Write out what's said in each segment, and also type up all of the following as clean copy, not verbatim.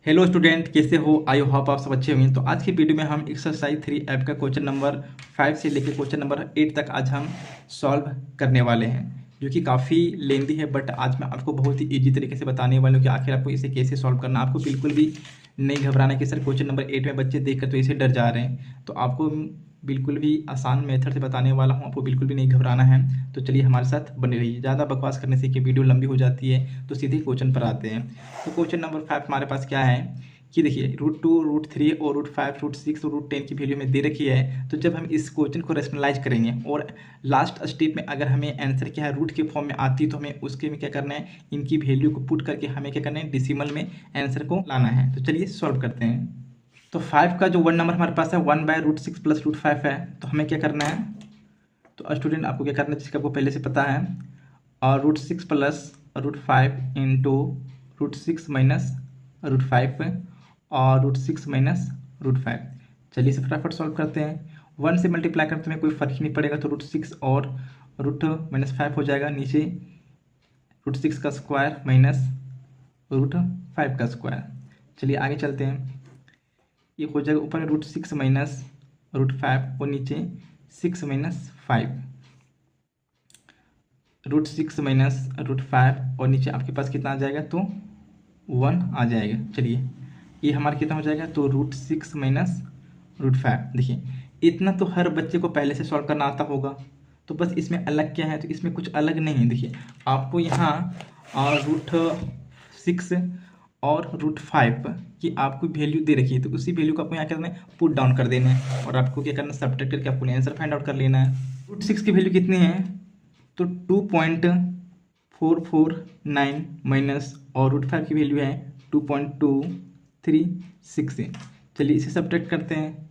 Hello student, कैसे हो? I hope आप सब अच्छे होंगे। तो आज की वीडियो में हम एक्सरसाइज 3 ऐप का क्वेश्चन नंबर 5 से लेकर क्वेश्चन नंबर 8 तक आज हम सॉल्व करने वाले हैं, जो कि काफ़ी लेंदी है। बट आज मैं आपको बहुत ही ईजी तरीके से बताने वाला हूँ कि आखिर आपको इसे कैसे सॉल्व करना। आपको बिल्कुल भी नहीं घबराना कि सर क्वेश्चन नंबर 8 में बच्चे देखकर तो इसे डर जा रहे हैं। तो आपको बिल्कुल भी आसान मेथड से बताने वाला हूँ, आपको बिल्कुल भी नहीं घबराना है। तो चलिए हमारे साथ बने रहिए। ज़्यादा बकवास करने से कि वीडियो लंबी हो जाती है, तो सीधे क्वेश्चन पर आते हैं। तो क्वेश्चन नंबर 5 हमारे पास क्या है कि देखिए √2, √3 और √5, √6 और √10 की वैल्यू में दे रखी है। तो जब हम इस क्वेश्चन को रेशनलाइज करेंगे और लास्ट स्टेप में अगर हमें आंसर क्या है रूट के फॉर्म में आती है, तो हमें उसके में क्या करना है, इनकी वैल्यू को पुट करके हमें क्या करना है, डेसिमल में आंसर को लाना है। तो चलिए सॉल्व करते हैं। तो 5 का जो वन नंबर हमारे पास है 1/√6 प्लस √5 है। तो हमें क्या करना है, तो स्टूडेंट आपको क्या करना है, जिसका आपको पहले से पता है, और √6 प्लस √5 इंटू √6 माइनस √5 और √6 माइनस √5। चलिए इसे फटाफट सॉल्व करते हैं। 1 से मल्टीप्लाई करते में कोई फर्क ही नहीं पड़ेगा, तो √6 और √-5 हो जाएगा। नीचे √6 का स्क्वायर माइनस √5 का स्क्वायर। चलिए आगे चलते हैं। ये हो जाएगा ऊपर में √6 माइनस √5 और नीचे 6 माइनस 5। √6 माइनस √5 और नीचे आपके पास कितना आ जाएगा, तो 1 आ जाएगा। चलिए ये हमारा कितना हो जाएगा, तो √6 माइनस √5। देखिए इतना तो हर बच्चे को पहले से सॉल्व करना आता होगा। तो बस इसमें अलग क्या है, तो इसमें कुछ अलग नहीं है। देखिए आपको यहाँ √6 और √5 की आपको वैल्यू दे रखी है, तो उसी वैल्यू को आपको यहाँ करना है, पुट डाउन कर देना है। और आपको क्या करना है, सब्ट्रैक्ट करके आपको आंसर फाइंड आउट कर लेना है। √6 की वैल्यू कितनी है, तो 2.449 माइनस, और √5 की वैल्यू है 2.236। चलिए इसे सब्ट्रैक्ट करते हैं।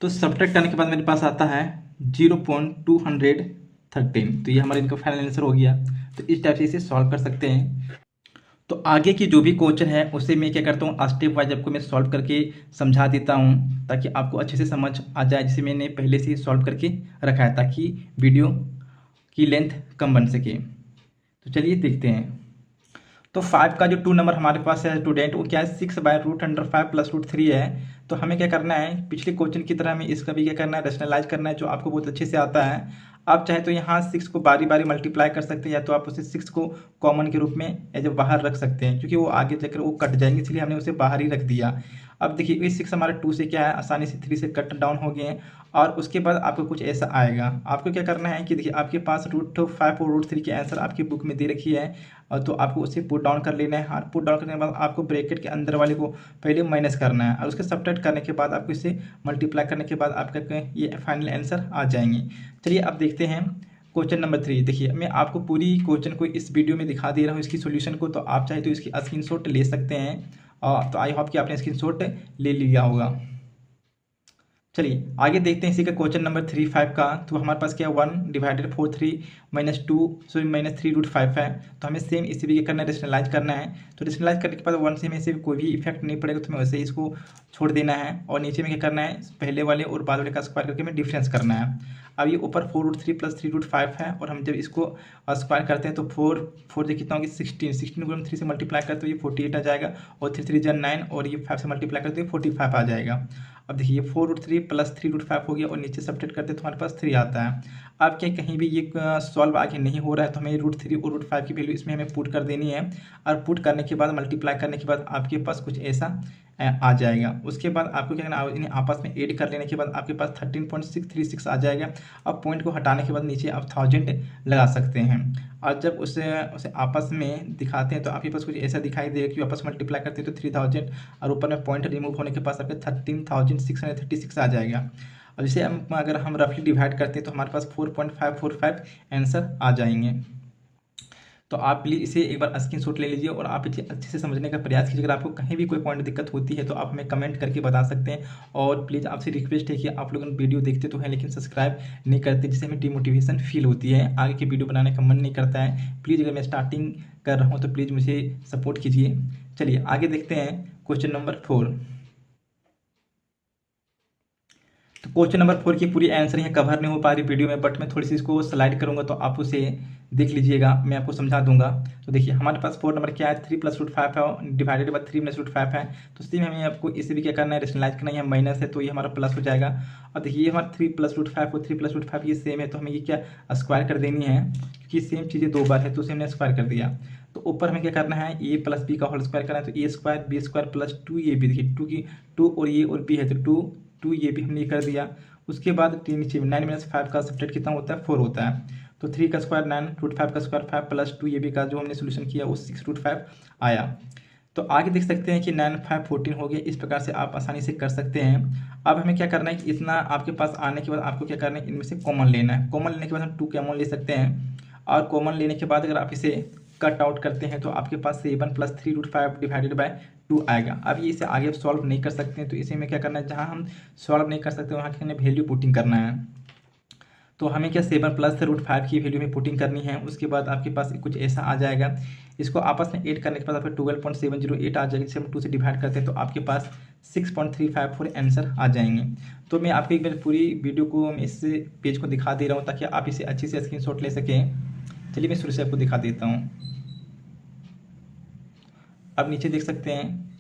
तो सब्ट्रैक्ट करने के बाद मेरे पास आता है 0.213। तो ये हमारा इनका फाइनल आंसर हो गया। तो इस टाइप से इसे सॉल्व कर सकते हैं। तो आगे की जो भी क्वेश्चन है उसे मैं क्या करता हूँ, स्टेप वाइज आपको मैं सॉल्व करके समझा देता हूँ, ताकि आपको अच्छे से समझ आ जाए, जिसे मैंने पहले से ही सॉल्व करके रखा है, ताकि वीडियो की लेंथ कम बन सके। तो चलिए देखते हैं। तो 5 का जो 2 नंबर हमारे पास है स्टूडेंट, वो क्या है, 6/√5 प्लस √3 है। तो हमें क्या करना है, पिछले क्वेश्चन की तरह हमें इसका भी क्या करना है, रेशनलाइज करना है, जो आपको बहुत अच्छे से आता है। आप चाहे तो यहाँ 6 को बारी बारी मल्टीप्लाई कर सकते हैं, या तो आप उसे 6 को कॉमन के रूप में एज बाहर रख सकते हैं, क्योंकि वो आगे जाकर वो कट जाएंगे, इसलिए हमने उसे बाहर ही रख दिया। अब देखिए ये 6 हमारा 2 से क्या है, आसानी से 3 से कट डाउन हो गए हैं। और उसके बाद आपको कुछ ऐसा आएगा। आपको क्या करना है कि देखिए आपके पास √5 और √3 की आंसर आपकी बुक में दे रखी है, और तो आपको उसे पुट डाउन कर लेना है। हाँ, पुट डाउन करने के बाद आपको ब्रैकेट के अंदर वाले को पहले माइनस करना है, और उसके सब्ट्रैक्ट करने के बाद आपको इसे मल्टीप्लाई करने के बाद आपका ये फाइनल आंसर आ जाएंगे। चलिए अब देखते हैं क्वेश्चन नंबर 3। देखिए मैं आपको पूरी क्वेश्चन को इस वीडियो में दिखा दे रहा हूँ, इसकी सोल्यूशन को। तो आप चाहे तो इसकी स्क्रीनशॉट ले सकते हैं। तो आई होप कि आपने स्क्रीनशॉट ले लिया होगा। चलिए आगे देखते हैं इसी का क्वेश्चन नंबर 3 5 का। तो हमारे पास क्या 1/4 3 माइनस 2 सॉरी माइनस 3√5 है। तो हमें सेम इसी भी करना है, रेशनलाइज करना है। तो रेशनलाइज करने के बाद 1 से हमें से कोई भी इफेक्ट नहीं पड़ेगा, तो हमें वैसे ही इसको छोड़ देना है। और नीचे में क्या करना है, पहले वाले और बाद वाले का स्क्वायर करके हमें डिफरेंस करना है। अब ये ऊपर 4√3 प्लस 3√5 है, और हम जब इसको स्क्वायर करते हैं तो 4 से कितना होगी, 16 को हम 3 से मल्टीप्लाई करते तो ये 48 आ जाएगा, और 3 3 9, और ये 5 से मल्टीप्लाई करते तो 45 आ जाएगा। अब देखिए 4√3 प्लस 3√5 हो गया, और नीचे सब्ट्रैक्ट करते तो हमारे पास 3 आता है। अब क्या कहीं भी ये सॉल्व आगे नहीं हो रहा है, तो हमें √3 और √5 की वैल्यू इसमें हमें पुट कर देनी है। और पुट करने के बाद मल्टीप्लाई करने के बाद आपके पास कुछ ऐसा आ जाएगा। उसके बाद आपको क्या करना है, इन्हें आपस में ऐड कर लेने के बाद आपके पास 13.636 आ जाएगा। अब पॉइंट को हटाने के बाद नीचे आप 1000 लगा सकते हैं। और जब उसे उसे आपस में दिखाते हैं तो आपके पास कुछ ऐसा दिखाई देगा कि आपस में मल्टीप्लाई करते हैं तो 3000, और ऊपर में पॉइंट रिमूव होने के पास आपके 13,636 आ जाएगा। अब इसे हम अगर हम रफली डिवाइड करते हैं तो हमारे पास 4.545 आंसर आ जाएंगे। तो आप प्लीज़ इसे एक बार स्क्रीनशॉट ले लीजिए, और आप इसे अच्छे से समझने का प्रयास कीजिए। अगर आपको कहीं भी कोई पॉइंट दिक्कत होती है तो आप हमें कमेंट करके बता सकते हैं। और प्लीज़ आपसे रिक्वेस्ट है कि आप लोग वीडियो देखते तो हैं लेकिन सब्सक्राइब नहीं करते, जिससे हमें डिमोटिवेशन फील होती है, आगे की वीडियो बनाने का मन नहीं करता है। प्लीज़ अगर मैं स्टार्टिंग कर रहा हूँ तो प्लीज़ मुझे सपोर्ट कीजिए। चलिए आगे देखते हैं क्वेश्चन नंबर 4। तो क्वेश्चन नंबर 4 की पूरी आंसर यहाँ कवर नहीं हो पा रही वीडियो में, बट मैं थोड़ी सी इसको स्लाइड करूँगा तो आप उसे देख लीजिएगा, मैं आपको समझा दूंगा। तो देखिए हमारे पास 4 नंबर क्या है, 3 + √5 है डिवाइडेड बाय 3 - √5 है। तो सेम हमें आपको इसे भी क्या करना है, रेशनलाइज करना है, माइनस है तो ये हमारा प्लस हो जाएगा। और देखिए ये हमारा 3 + √5 और 3 + √5 ये सेम है, तो हमें ये क्या स्क्वायर कर देनी है, क्योंकि सेम चीज़ें 2 बार है तो उसे हमने स्क्वायर कर दिया। तो ऊपर हमें क्या करना है, a + b का होल स्क्वायर करना है, तो a² b² + 2ab, देखिए 2 की 2 और ये और b है तो 2 ये भी हमने कर दिया। उसके बाद नीचे 9 - 5 का सब्ट्रैक्ट कितना होता है, 4 होता है। तो 3 का स्क्वायर 9, √5 का स्क्वायर 5 + 2ab का जो हमने सोल्यूशन किया वो 6√5 आया। तो आगे देख सकते हैं कि 9 5 14 हो गया। इस प्रकार से आप आसानी से कर सकते हैं। अब हमें क्या करना है कि इतना आपके पास आने के बाद आपको क्या करना है, इनमें से कॉमन लेना है। कॉमन लेने के बाद हम 2 कॉमन ले सकते हैं, और कॉमन लेने के बाद अगर आप इसे कट आउट करते हैं तो आपके पास 7 + 3√5 डिवाइडेड बाय 2 आएगा। अब ये इसे आगे सॉल्व नहीं कर सकते हैं, तो इसे में क्या करना है, जहाँ हम सॉल्व नहीं कर सकते वहाँ के हमें वैल्यू पुटिंग करना है। तो हमें क्या 7 + √5 की वैल्यू में पुटिंग करनी है। उसके बाद आपके पास कुछ ऐसा आ जाएगा, इसको आपस में ऐड करने के बाद आपका 12.708 आ जाएगा। जिसे हम 2 से डिवाइड करते हैं तो आपके पास 6.354 आंसर आ जाएंगे। तो मैं आपको एक बार पूरी वीडियो को इस पेज को दिखा दे रहा हूँ ताकि आप इसे अच्छे से स्क्रीनशॉट ले सकें। चलिए मैं शुरू से आपको दिखा देता हूँ। अब नीचे देख सकते हैं,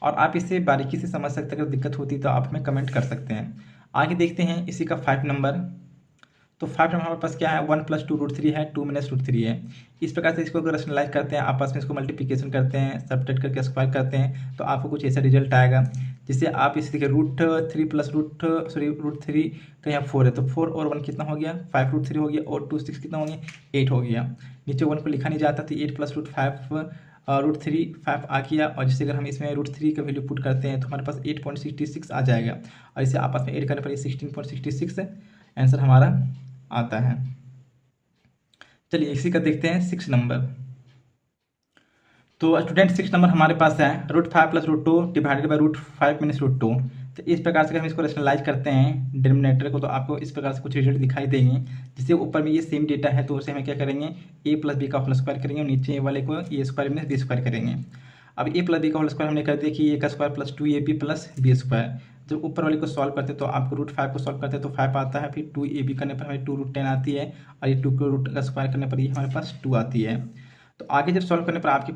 और आप इसे बारीकी से समझ सकते हैं। अगर दिक्कत होती है तो आप हमें कमेंट कर सकते हैं। आगे देखते हैं इसी का 5 नंबर। तो 5 नंबर हमारे पास क्या है, 1 + 2√3 है, 2 - √3 है। इस प्रकार से इसको अगर रैशनलाइज करते हैं, आपस में इसको मल्टीप्लिकेशन करते हैं, सब्ट्रैक्ट करके स्क्वायर करते हैं, तो आपको कुछ ऐसा रिजल्ट आएगा। जिससे आप इसे देखिए √3 + √3 का यहाँ 4 है, तो 4 और 1 कितना हो गया, 5√3 हो गया, और 2 6 कितना हो गया, 8 हो गया। नीचे 1 को लिखा नहीं जाता, तो 8 + √3 5 आ गया। और जैसे अगर हम इसमें √3 का वैल्यू पुट करते हैं तो हमारे पास 8.66 आ जाएगा, और इसे आपस में ऐड करने पर ये 16.66 आंसर हमारा आता है। चलिए इसी का देखते हैं 6 नंबर। तो स्टूडेंट 6 नंबर हमारे पास है √5 + √2 डिवाइडेड बाय √5 - √2। तो इस प्रकार से हम इसको रैशनलाइज करते हैं डिनोमिनेटर को, तो आपको इस प्रकार से कुछ रिजल्ट दिखाई देंगे। जिससे ऊपर में ये सेम डेटा है तो उसे हमें क्या करेंगे, a + b का होल स्क्वायर करेंगे, और नीचे वाले को a² - b² करेंगे। अब a + b का होल स्क्वायर हमने कर दिया कि a का स्क्वायर + 2ab + b²। जब ऊपर वाले को सॉल्व करते हैं तो आपको √5 को सॉल्व करते हैं तो 5 आता है, फिर 2ab करने पर हमें 2√10 आती है, और ये 2 को रूट का स्क्वायर करने पर ये हमारे पास 2 आती है। तो आगे जब सॉल्व करने पर आपके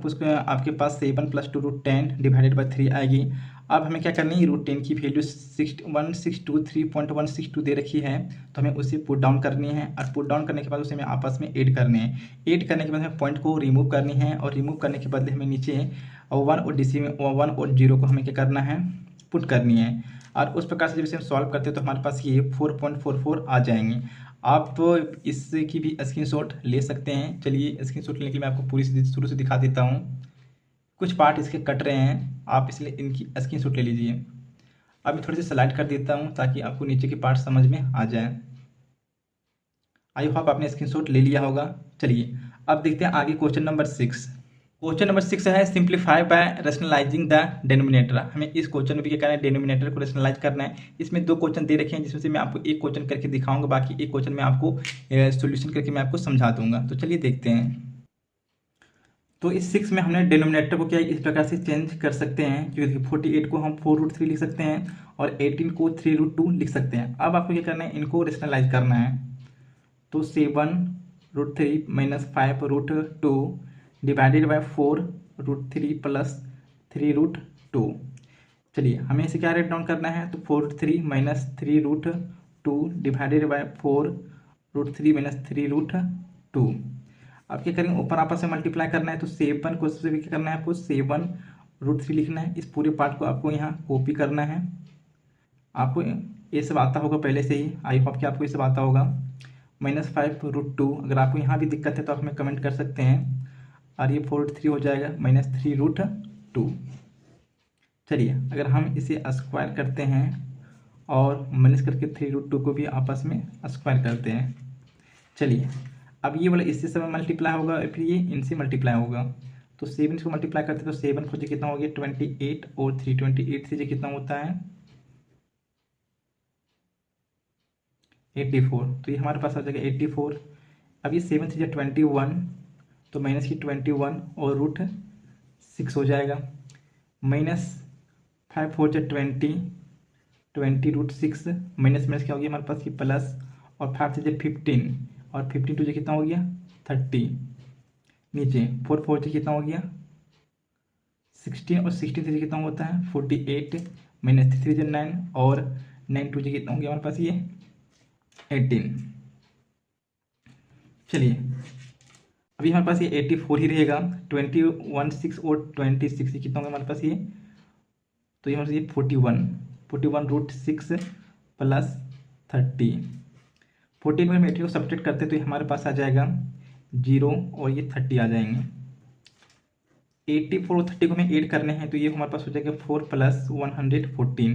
पास 7 + 2√10 डिवाइडेड बाय 3 आएगी। अब हमें क्या करनी है, √10 की वैल्यू 1623.162 दे रखी है, तो हमें उसे पुट डाउन करनी है, और पुट डाउन करने के बाद उसे हमें आपस में ऐड करने हैं। ऐड करने के बाद हमें पॉइंट को रिमूव करनी है, और रिमूव करने के बदले हमें नीचे 1 और DC में 1 और 0 को हमें क्या करना है, पुट करनी है। और उस प्रकार से जब इसे हम सॉल्व करते हैं तो हमारे पास ये 4.44 आ जाएंगे। आप इसकी भी स्क्रीनशॉट ले सकते हैं। चलिए स्क्रीनशॉट लेने के लिए मैं आपको पूरी शुरू से दिखा देता हूँ। कुछ पार्ट इसके कट रहे हैं, आप इसलिए इनकी स्क्रीनशॉट ले लीजिए। अब मैं थोड़ी सी स्लाइड कर देता हूँ ताकि आपको नीचे के पार्ट समझ में आ जाए। आई होप आपने स्क्रीनशॉट ले लिया होगा। चलिए अब देखते हैं आगे क्वेश्चन नंबर 6। क्वेश्चन नंबर 6 है simplify by rationalising the denominator. हमें इस क्वेश्चन में भी क्या करना है, डेनोमिनेटर को रैशनलाइज करना है। इसमें 2 क्वेश्चन दे रखे हैं, जिसमें से मैं आपको एक क्वेश्चन करके दिखाऊंगा, बाकी एक क्वेश्चन में आपको सॉल्यूशन करके मैं आपको समझा दूंगा। तो चलिए देखते हैं। तो इस 6 में हमने डेनोमिनेटर को क्या इस प्रकार से चेंज कर सकते हैं, क्योंकि 48 को हम 4√3 लिख सकते हैं, और 18 को 3√2 लिख सकते हैं। अब आपको क्या करना है, इनको रैशनलाइज करना है। तो 7√3 - 5√2 डिवाइडेड बाय 4√3 + 3√2। चलिए हमें इसे क्या राइट डाउन करना है, तो 4√3 - 3√2 डिवाइडेड बाय 4√3 - 3√2। अब क्या करेंगे, ऊपर आपस में मल्टीप्लाई करना है, तो 7 को सबसे क्या करना है, आपको 7√3 लिखना है। इस पूरे पार्ट को आपको यहाँ कॉपी करना है। आपको ये सब आता होगा पहले से ही, आई होप कि आपको ये सब आता होगा। -5√2, अगर आपको यहाँ भी दिक्कत है तो आप हमें कमेंट कर सकते हैं। और ये 4√3 हो जाएगा -3√2। चलिए अगर हम इसे स्क्वायर करते हैं और माइनस करके 3√2 को भी आपस में स्क्वायर करते हैं। चलिए अब ये वाला इससे समय मल्टीप्लाई होगा, फिर ये इनसे मल्टीप्लाई होगा। तो 7 को मल्टीप्लाई करते हैं तो 7 को कितना हो गया, 28, और 328 से कितना होता है, 84। तो ये हमारे पास आ जाएगा 84। अब ये 7 से 21, तो माइनस की 21 और √6 हो जाएगा। -5 4 20, 20√6 माइनस माइनस क्या हो गया हमारे पास ये प्लस, और 5 से 15, और 15 टू कितना हो गया 30, नीचे 4 4 से कितना हो गया 16, और 16 से कितना होता है 48, माइनस 3 से 9, और 9 टू से कितना हो गया हमारे पास ये 18। चलिए अभी हमारे पास ये 84 ही रहेगा, 21 और 26 कितना होगा हमारे पास ये, तो ये हमारे पास ये 41√6 प्लस 30, 14 में 80 को सब्ट्रैक्ट करते तो ये हमारे पास आ जाएगा 0, और ये 30 आ जाएंगे। 84 और 30 को हमें ऐड करने हैं, तो ये हमारे पास हो जाएगा 4 + 114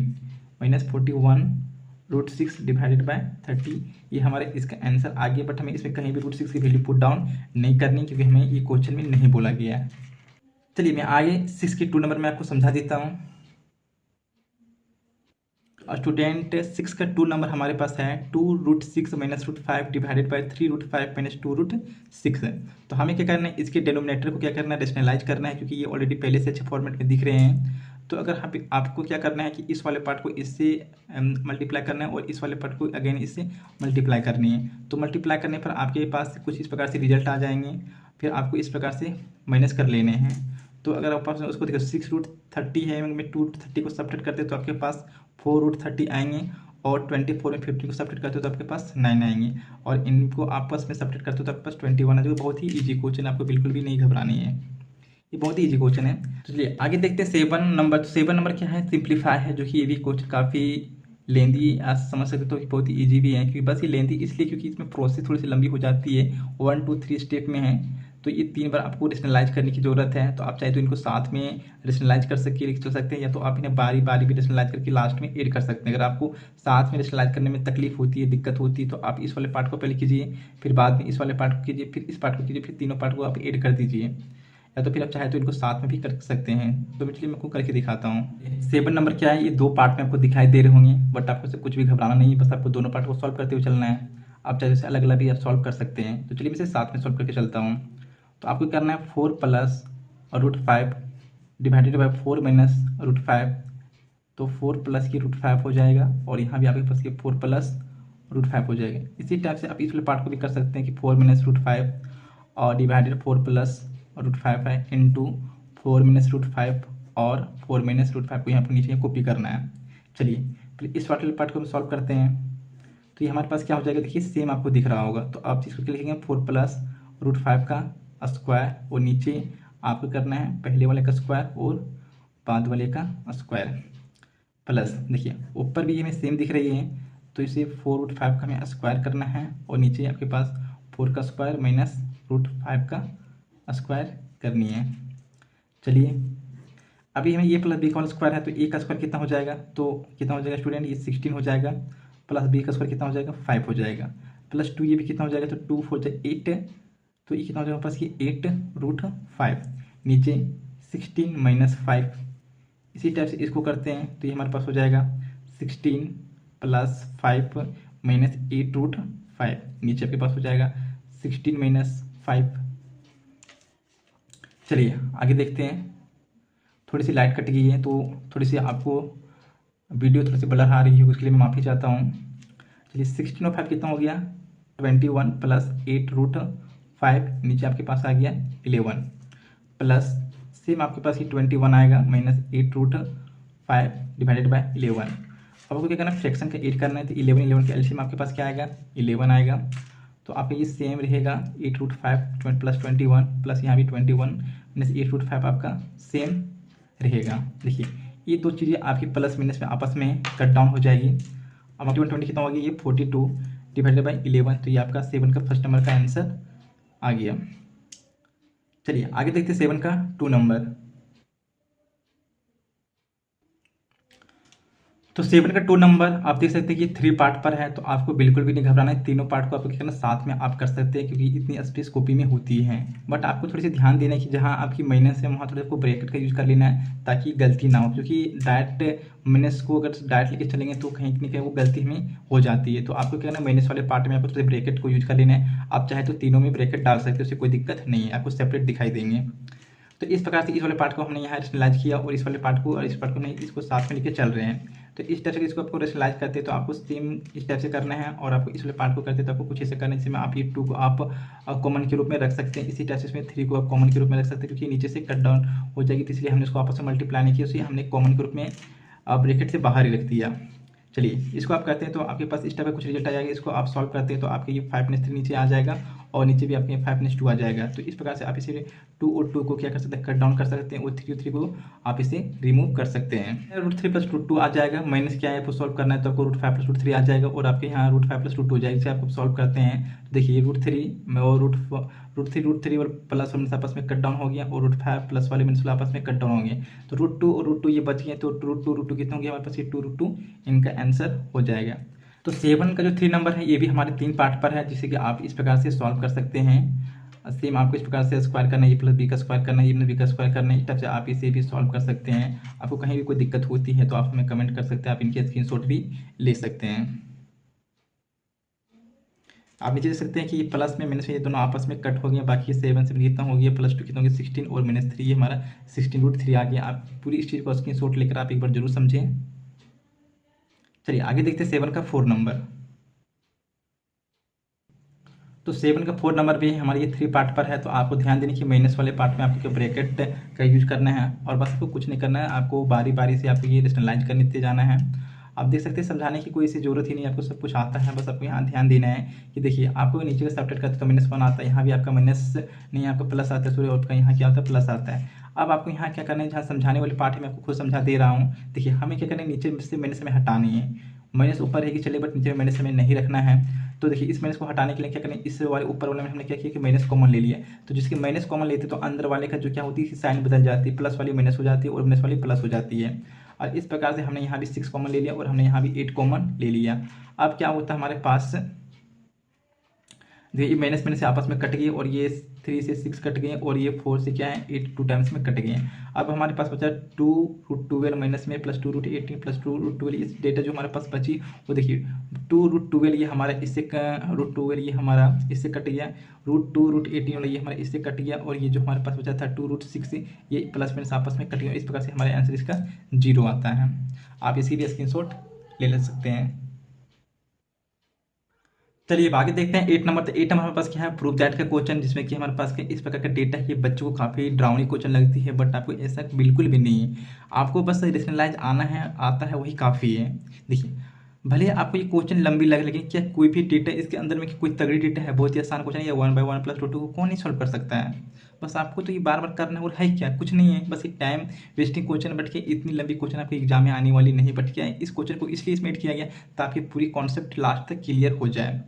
माइनस 41√6 डिवाइडेड बाय 30। ये हमारे इसका आंसर आ गया, बट हमें इसमें कहीं भी √6 की वैल्यू पुट डाउन नहीं करनी, क्योंकि हमें ये क्वेश्चन में नहीं बोला गया है। चलिए मैं आगे 6 के 2 नंबर में आपको समझा देता हूँ। स्टूडेंट 6 का 2 नंबर हमारे पास है 2√6 माइनस √5 डिवाइडेड बाय 3√5 माइनस 2√6। तो हमें क्या करना है, इसके डेनोमिनेटर को क्या करना है, रेशनलाइज करना है, क्योंकि ये ऑलरेडी पहले से अच्छे फॉर्मेट में दिख रहे हैं। तो अगर आपको क्या करना है कि इस वाले पार्ट को इससे मल्टीप्लाई करना है, और इस वाले पार्ट को अगेन इससे मल्टीप्लाई करनी है। तो मल्टीप्लाई करने पर आपके पास कुछ इस प्रकार से रिजल्ट आ जाएंगे, फिर आपको इस प्रकार से माइनस कर लेने हैं। तो अगर आप उसको देखो 6√30 है, में 2√30 को सब्ट्रैक्ट करते तो आपके पास 4√30 आएंगे, और 24 में 50 को सब्ट्रैक्ट करते हो तो आपके पास 9 आएंगे, और इनको आपस में सब्ट्रैक्ट करते हो तो आपके पास 21 आ जाएगा। बहुत ही ईजी क्वेश्चन, आपको बिल्कुल भी नहीं घबरानी है, ये बहुत ही ईजी क्वेश्चन है। तो चलिए आगे देखते हैं 7 नंबर। तो 7 नंबर क्या है, सिंप्लीफाई है, जो कि ये भी क्वेश्चन काफ़ी लेंदी आज समझ सकते हो, बहुत ही ईजी भी है। क्योंकि बस ये लेंदी इसलिए क्योंकि इसमें प्रोसेस थोड़ी सी लंबी हो जाती है, 1 2 3 स्टेप में है, तो ये 3 बार आपको रेशनलाइज करने की ज़रूरत है। तो आप चाहे तो इनको साथ में रेशनलाइज कर चल सकते हैं, या तो आप इन्हें बारी बारी भी रेशनलाइज करके लास्ट में ऐड कर सकते हैं। अगर आपको साथ में रेशनलाइज करने में तकलीफ होती है, दिक्कत होती है, तो आप इस वाले पार्ट को पहले कीजिए, फिर बाद में इस वाले पार्ट को कीजिए, फिर इस पार्ट को कीजिए, फिर तीनों पार्ट को आप ऐड कर दीजिए, या तो फिर आप चाहे तो इनको साथ में भी कर सकते हैं। तो चलिए मैं आपको करके दिखाता हूँ। 7 नंबर क्या है, ये 2 पार्ट में आपको दिखाई दे रहे होंगे, बट आपको से कुछ भी घबराना नहीं है, बस आपको दोनों पार्ट को सॉल्व करते हुए चलना है। आप चाहे जैसे अलग अलग भी आप सॉल्व कर सकते हैं। तो चलिए मैं इसे साथ में सॉल्व करके चलता हूँ। तो आपको करना है 4 + √5 डिवाइडेड बाय 4 माइनस √5, तो 4 + की √5 हो जाएगा, और यहाँ भी आपके पास ये 4 + √5 हो जाएगा। इसी टाइप से आप इस वाले पार्ट को भी कर सकते हैं कि 4 - √5 और डिवाइडेड 4 + √5 है इंटू 4 - √5 और 4 - √5 को यहाँ पर नीचे कॉपी करना है। चलिए फिर इस वाले पार्ट को हम सॉल्व करते हैं। तो ये हमारे पास क्या हो जाएगा, देखिए सेम आपको दिख रहा होगा। तो आप इसको लिखेंगे 4 + √5 का स्क्वायर, और नीचे आपको करना है पहले वाले का स्क्वायर और बाद वाले का स्क्वायर, प्लस देखिए ऊपर भी ये हमें सेम दिख रही है, तो इसे 4√5 का हमें स्क्वायर करना है, और नीचे आपके पास 4 का स्क्वायर माइनस √5 का स्क्वायर करनी है। चलिए अभी हमें ये प्लस बी का होल स्क्वायर है, तो ए का स्क्वायर कितना हो जाएगा, तो कितना हो जाएगा स्टूडेंट, ये 16 हो जाएगा, प्लस बी का स्क्वायर कितना हो जाएगा 5 हो जाएगा, प्लस 2 ये भी कितना हो जाएगा, तो 2 4 8, तो ये कितना हो जाएगा पास ये 8√5, नीचे 16 - 5। इसी टाइप से इसको करते हैं, तो ये हमारे पास हो जाएगा 16 + 5 माइनस 8√5, नीचे आपके पास हो जाएगा 16 - 5। चलिए आगे देखते हैं। थोड़ी सी लाइट कट गई है, तो थोड़ी सी आपको वीडियो थोड़ी सी ब्लर आ रही है, उसके लिए मैं माफ़ी चाहता हूँ। चलिए 16 और 5 कितना हो गया, 21 + 8√5, नीचे आपके पास आ गया 11, प्लस सेम आपके पास ये 21 आएगा माइनस 8√5 डिवाइडेड बाय 11। अब आपको क्या करना है, फ्रैक्शन का ऐड करना है, तो 11 का एलसीएम आपके पास क्या आएगा 11 आएगा। तो आपका ये सेम रहेगा 8√5 + 21, प्लस यहाँ भी 21 माइनस 8√5 आपका सेम रहेगा। देखिए ये 2 चीज़ें आपकी प्लस माइनस में आपस में कट डाउन हो जाएगी। अब आपकी 120 कितना हो गया, ये 42 डिवाइडेड बाई 11, तो ये आपका 7 का फर्स्ट नंबर का आंसर आ गया। चलिए आगे देखते हैं 7 का 2 नंबर। तो 7 का 2 नंबर आप देख सकते हैं कि 3 पार्ट पर है, तो आपको बिल्कुल भी नहीं घबराना है। तीनों पार्ट को आपको क्या करना साथ में आप कर सकते हैं, क्योंकि इतनी स्पेस कॉपी में होती है। बट आपको थोड़ी सी ध्यान देना है कि जहाँ आपकी माइनस है वहाँ थोड़ा आपको ब्रैकेट का यूज़ कर लेना है, ताकि गलती ना हो। क्योंकि डायरेक्ट माइनस को अगर डायरेक्ट लेके चलेंगे तो कहीं ना कहीं वो गलती हमें हो जाती है। तो आपको क्या करना है, माइनस वाले पार्ट में आपको थोड़े ब्रैकेट को यूज़ कर लेना है। आप चाहे तो तीनों में ब्रैकेट डाल सकते हो, उससे कोई दिक्कत नहीं है, आपको सेपरेट दिखाई देंगे। तो इस प्रकार से इस वाले पार्ट को हमने यहाँ रेशनलाइज किया और इस वाले पार्ट को और इस पार्ट को नहीं, इसको साथ में लेके चल रहे हैं। तो इस टाइप से इसको आपको रेशनलाइज करते हैं तो आपको सेम इस टाइप से करना है, और आपको इस वाले पार्ट को करते हैं तो आपको कुछ ऐसे करना है जिसमें आप ये 2 को आप कॉमन के रूप में रख सकते हैं। इसी टाइप से इसमें 3 को आप कॉमन के रूप में रख सकते हैं, क्योंकि नीचे से कट डाउन हो जाएगी, तो इसलिए हमने इसको आपस में मल्टीप्लाई नहीं किया, उसे हमने कॉमन के रूप में ब्रैकेट से बाहर ही रख दिया। चलिए इसको आप करते हैं तो आपके पास इस टाइप का कुछ रिजल्ट आ जाएगा। इसको आप सॉल्व करते हैं तो आपके ये 5-3 नीचे आ जाएगा और नीचे भी आपके 5-2 आ जाएगा। तो इस प्रकार से आप इसे 2 और 2 को क्या कर सकते हैं, कट डाउन कर सकते हैं, और 3 को आप इसे रिमूव कर सकते हैं। √3 + √2 आ जाएगा, माइनस क्या है आपको सॉल्व करना है तो आपको √5 + √3 आ जाएगा, और आपके यहाँ √5 + √2 हो जाएगा। इसे आपको सॉल्व करते हैं तो देखिए √3 और √3 और प्लस वन आपस में कट डाउन हो गया, और √5 प्लस वाले मीन्स आपस में कट डाउन हो गए, तो √2 और √2 ये बच गए, तो √2 कितने हो गया हमारे पास, ये 2√2 इनका आंसर हो जाएगा। तो 7 का जो 3 नंबर है ये भी हमारे 3 पार्ट पर है, जिसे कि आप इस प्रकार से सॉल्व कर सकते हैं। सेम आपको इस प्रकार से स्क्वायर करना है, ये +b का स्क्वायर करना है, ये -b का स्क्वायर करना है, इस टाइप से आप इसे भी सॉल्व कर सकते हैं। आपको कहीं भी कोई दिक्कत होती है तो आप हमें कमेंट कर सकते हैं, आप इनके स्क्रीनशॉट भी ले सकते हैं। आप नीचे देख सकते हैं कि ये प्लस में माइनस में ये दोनों आपस में कट हो गए, बाकी 7 से कितना हो गया, +2 कितना हो गया 16, और -3 ये हमारा 16√3 आ गया। आप पूरी इस चीज़ को स्क्रीनशॉट लेकर आप एक बार जरूर समझें। चलिए आगे देखते हैं 7 का 4 नंबर। तो 7 का 4 नंबर भी हमारे ये 3 पार्ट पर है, तो आपको ध्यान देने की माइनस वाले पार्ट में आपको ब्रैकेट का यूज करना है, और बस आपको कुछ नहीं करना है, आपको बारी बारी से आपको ये रेशनलाइज करते जाना है। आप देख सकते हैं समझाने की कोई ऐसी जरूरत ही नहीं, आपको सब कुछ आता है, बस आपको यहाँ ध्यान देना है कि देखिए आपको नीचे का सब्ट्रैक्ट करते तो -1 आता है, यहाँ भी आपका माइनस नहीं आपका प्लस आता है, सॉरी आपका यहाँ क्या आता है, प्लस आता है। अब आपको यहाँ क्या करना है, जहाँ समझाने वाले पार्ट है मैं आपको खुद समझा दे रहा हूँ। देखिए हमें क्या करना है, नीचे से माइनस में हटानी है, माइनस ऊपर है कि चलिए बट नीचे में माइनस हमें नहीं रखना है। तो देखिए इस माइनस को हटाने के लिए क्या करें, इस वाले ऊपर वाले में हमने क्या किया कि माइनस कॉमन ले लिया, तो जिसके माइनस कॉमन लेते तो अंदर वाले का जो क्या होती है साइन बदल जाती है, प्लस वाली माइनस हो जाती है और माइनस वाली प्लस हो जाती है। और इस प्रकार से हमने यहाँ भी 6 कॉमन ले लिया और हमने यहाँ भी 8 कॉमन ले लिया। अब क्या होता है हमारे पास, देखिए माइनस माइनस से आपस में कट गए, और ये 3 से 6 कट गए, और ये 4 से क्या है 8 2 टाइम्स में कट गए। अब हमारे पास बचा 2√12 माइनस में प्लस 2√18 प्लस 2√12, इस डेटा जो हमारे पास बची वो देखिए 2√12 ये हमारा इससे √12 ये हमारा इससे कट गया, √2√18 वाला ये हमारा इससे कट गया, और ये जो हमारे पास बचा था 2√6 ये प्लस माइनस आपस में कट गया। इस प्रकार से हमारे आंसर इसका 0 आता है। आप इसकी भी स्क्रीनशॉट ले सकते हैं। चलिए अब आगे देखते हैं 8 नंबर। तो 8 नंबर हमारे पास क्या है, प्रूव दैट का क्वेश्चन, जिसमें कि हमारे पास इस प्रकार का डेटा है। ये बच्चों को काफ़ी डरावनी क्वेश्चन लगती है, बट आपको ऐसा बिल्कुल भी नहीं है, आपको बस रेशनलाइज आना है, आता है वही काफ़ी है। देखिए भले आपको ये क्वेश्चन लंबी लगे, लेकिन क्या कोई भी डेटा इसके अंदर में कोई तगड़ी डेटा है, बहुत ही आसान क्वेश्चन है, या 1/1 + √2 को कौन नहीं सॉल्व कर सकता है। बस आपको तो ये बार बार करना है, और है क्या कुछ नहीं है, बस एक टाइम वेस्टिंग क्वेश्चन। बट के इतनी लंबी क्वेश्चन आपके एग्जाम में आने वाली नहीं, बट क्या है इस क्वेश्चन को इसलिए इसमें किया गया ताकि पूरी कॉन्सेप्ट लास्ट तक क्लियर हो जाए।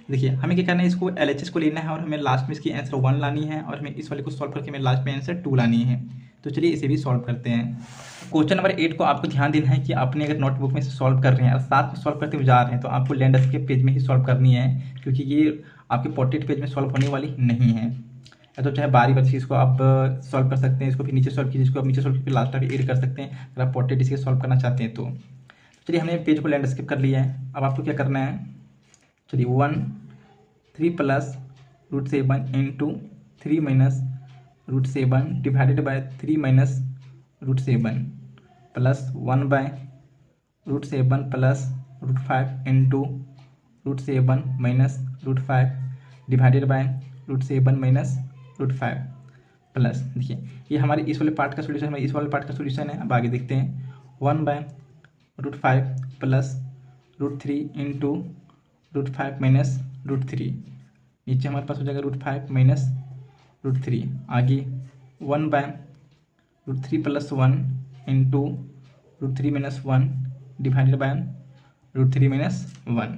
देखिए हमें क्या करना है, इसको LHS को लेना है, और हमें लास्ट में इसकी आंसर 1 लानी है, और हमें इस वाले को सॉल्व करके हमें लास्ट में आंसर 2 लानी है। तो चलिए इसे भी सॉल्व करते हैं। क्वेश्चन नंबर 8 को आपको ध्यान देना है कि आपने अगर नोटबुक में से सॉल्व कर रहे हैं और साथ में सॉल्व करते हुए जा रहे हैं, तो आपको लैंडर्स के पेज में ही सॉल्व करनी है, क्योंकि ये आपके पोर्ट्रेट पेज में सॉल्व होने वाली नहीं है। या तो चाहे बारी बारी इसको आप सॉल्व कर सकते हैं, इसको फिर नीचे सॉल्व कीजिए, इसको आप नीचे सॉल्व करके लास्ट आप एड कर सकते हैं, अगर आप पोर्ट्रेट इसके सॉल्व करना चाहते हैं तो। चलिए हमने पेज को लैंडस्केप कर लिया है। अब आपको क्या करना है, चलिए 3 + √7 × 3 - √7 divided by 3 - √7 plus 1/√7 plus √5 × √7 - √5 divided by √7 - √5 plus, देखिए ये हमारे इस वाले पार्ट का सोल्यूशन है, इस वाले पार्ट का सोल्यूशन है। अब आगे देखते हैं 1/√5 प्लस √3 × √5 - √3, नीचे हमारे पास हो जाएगा √5 - √3। आगे 1/√3 + 1 × √3 - 1 डिवाइडेड बाय √3 - 1।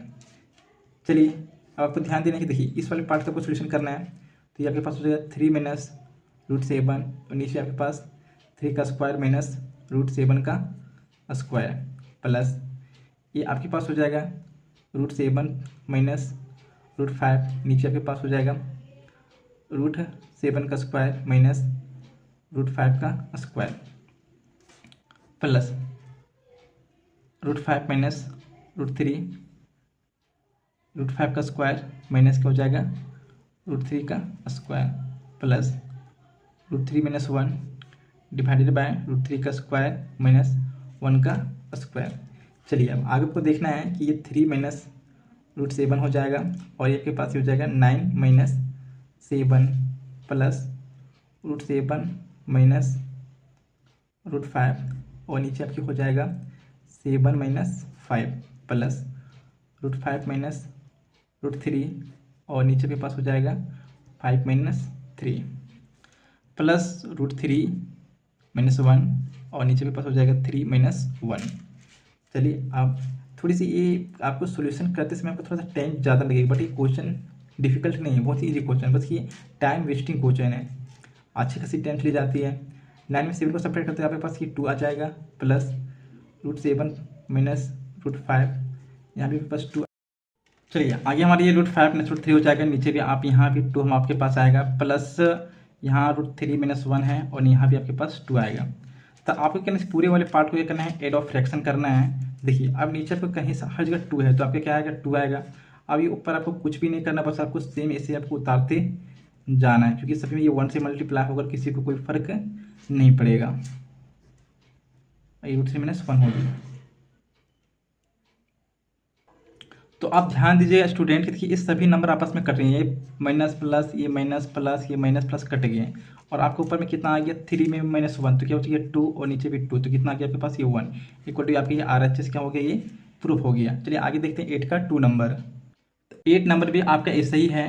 चलिए अब आपको ध्यान देना है कि देखिए इस वाले पार्ट का आपको सोल्यूशन करना है, तो ये आपके पास हो जाएगा 3 - √7, और नीचे आपके पास 3 का स्क्वायर माइनस √7 का स्क्वायर प्लस ये आपके पास हो जाएगा √7 - √5, नीचे आपके पास हो जाएगा √7 का स्क्वायर माइनस √5 का स्क्वायर प्लस √5 - √3, √5 का स्क्वायर माइनस क्या हो जाएगा √3 का स्क्वायर प्लस √3 - 1 डिवाइडेड बाय √3 का स्क्वायर माइनस 1 का स्क्वायर। चलिए अब आगे आपको देखना है कि ये 3 माइनस √7 हो जाएगा और ये आपके पास ये हो जाएगा 9 - 7 प्लस √7 माइनस √5 और नीचे आपकी हो जाएगा 7 - 5 प्लस √5 माइनस √3 और नीचे के पास हो जाएगा 5 - 3 प्लस √3 - 1 और नीचे के पास हो जाएगा 3 - 1। चलिए आप थोड़ी सी ये आपको सॉल्यूशन करते समय आपको थोड़ा सा टाइम ज़्यादा लगेगा, बट ये क्वेश्चन डिफिकल्ट नहीं है, बहुत ही ईजी क्वेश्चन है, बस ये टाइम वेस्टिंग क्वेश्चन है, अच्छी खासी टाइम चली जाती है। 9 में 7 को सब्ट्रैक्ट करते हैं आपके पास ये 2 आ जाएगा प्लस √7 माइनस √5 यहाँ भी प्लस 2। चलिए आगे हमारी ये √5 - √3 हो जाएगा, नीचे भी आप यहाँ भी 2 हम आपके पास आएगा प्लस यहाँ √3 - 1 है और यहाँ भी आपके पास 2 आएगा। तो आपको क्या करना है, पूरे वाले पार्ट को ये करना है, एड ऑफ फ्रैक्शन करना है। देखिए अब नीचे आपको कहीं से हर जगह 2 है तो आपके क्या आएगा 2 आएगा। अब ये ऊपर आपको कुछ भी नहीं करना, बस आपको सेम ऐसे आपको उतारते जाना है, क्योंकि सभी में ये 1 से मल्टीप्लाई होकर किसी को कोई फर्क नहीं पड़ेगा। ये √3 - 1 होगी। तो आप ध्यान दीजिएगा स्टूडेंट कि ये सभी नंबर आपस में कट रही हैं, ये माइनस प्लस, ये माइनस प्लस, ये माइनस प्लस कट गए हैं और आपके ऊपर में कितना आ गया 3 में -1 तो क्या हो गया 2 और नीचे भी 2 तो कितना आ गया आपके पास ये 1 इक्वल टू आपके ये RHS क्या हो गया ये प्रूफ हो गया। चलिए आगे देखते हैं 8 का 2 नंबर। 8 नंबर भी आपका ऐसा ही है,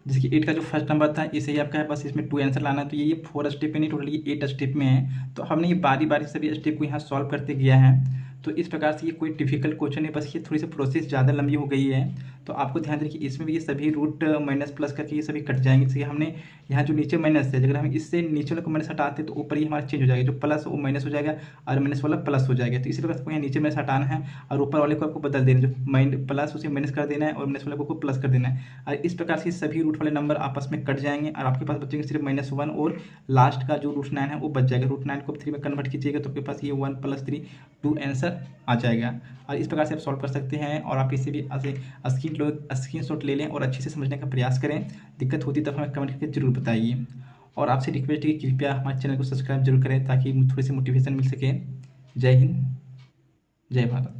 जैसे कि 8 का जो फर्स्ट नंबर था ऐसे ही आपका है, बस इसमें 2 आंसर लाना है। तो ये 4 स्टेप में नहीं, टोटल ये 8 स्टेप में है। तो हमने ये बारी बारी सभी स्टेप को यहाँ सॉल्व करते गया है। तो इस प्रकार से ये कोई डिफिकल्ट क्वेश्चन है, बस ये थोड़ी सी प्रोसेस ज़्यादा लंबी हो गई है। तो आपको ध्यान दें कि इसमें भी ये सभी रूट माइनस प्लस करके ये सभी कट जाएंगे। जैसे हमने यहाँ जो नीचे माइनस है, अगर हम इससे नीचे वाले को माइनस हटाते तो ऊपर ही हमारा चेंज हो जाएगा, जो प्लस वो माइनस हो जाएगा और माइनस वाला प्लस हो जाएगा। तो इसी प्रकार आपको यहाँ नीचे माइनस हटाना है और ऊपर वाले को आपको बदल देना, जो प्लस उसे माइनस कर देना है और माइनस वाले को प्लस कर देना है। और इस प्रकार से सभी रूट वाले नंबर आपस में कट जाएंगे और आपके पास बचेंगे सिर्फ -1 और लास्ट का जो √9 है वो बच जाएगा। √9 को 3 में कन्वर्ट कीजिएगा तो आपके पास ये 1 + 3 2 आंसर आ जाएगा। और इस प्रकार से आप सॉल्व कर सकते हैं और आप इसे भी स्क्रीनशॉट ले लें और अच्छे से समझने का प्रयास करें। दिक्कत होती तो हमें कमेंट करके जरूर बताइए और आपसे रिक्वेस्ट है कि कृपया हमारे चैनल को सब्सक्राइब जरूर करें ताकि थोड़ी सी मोटिवेशन मिल सके। जय हिंद, जय भारत।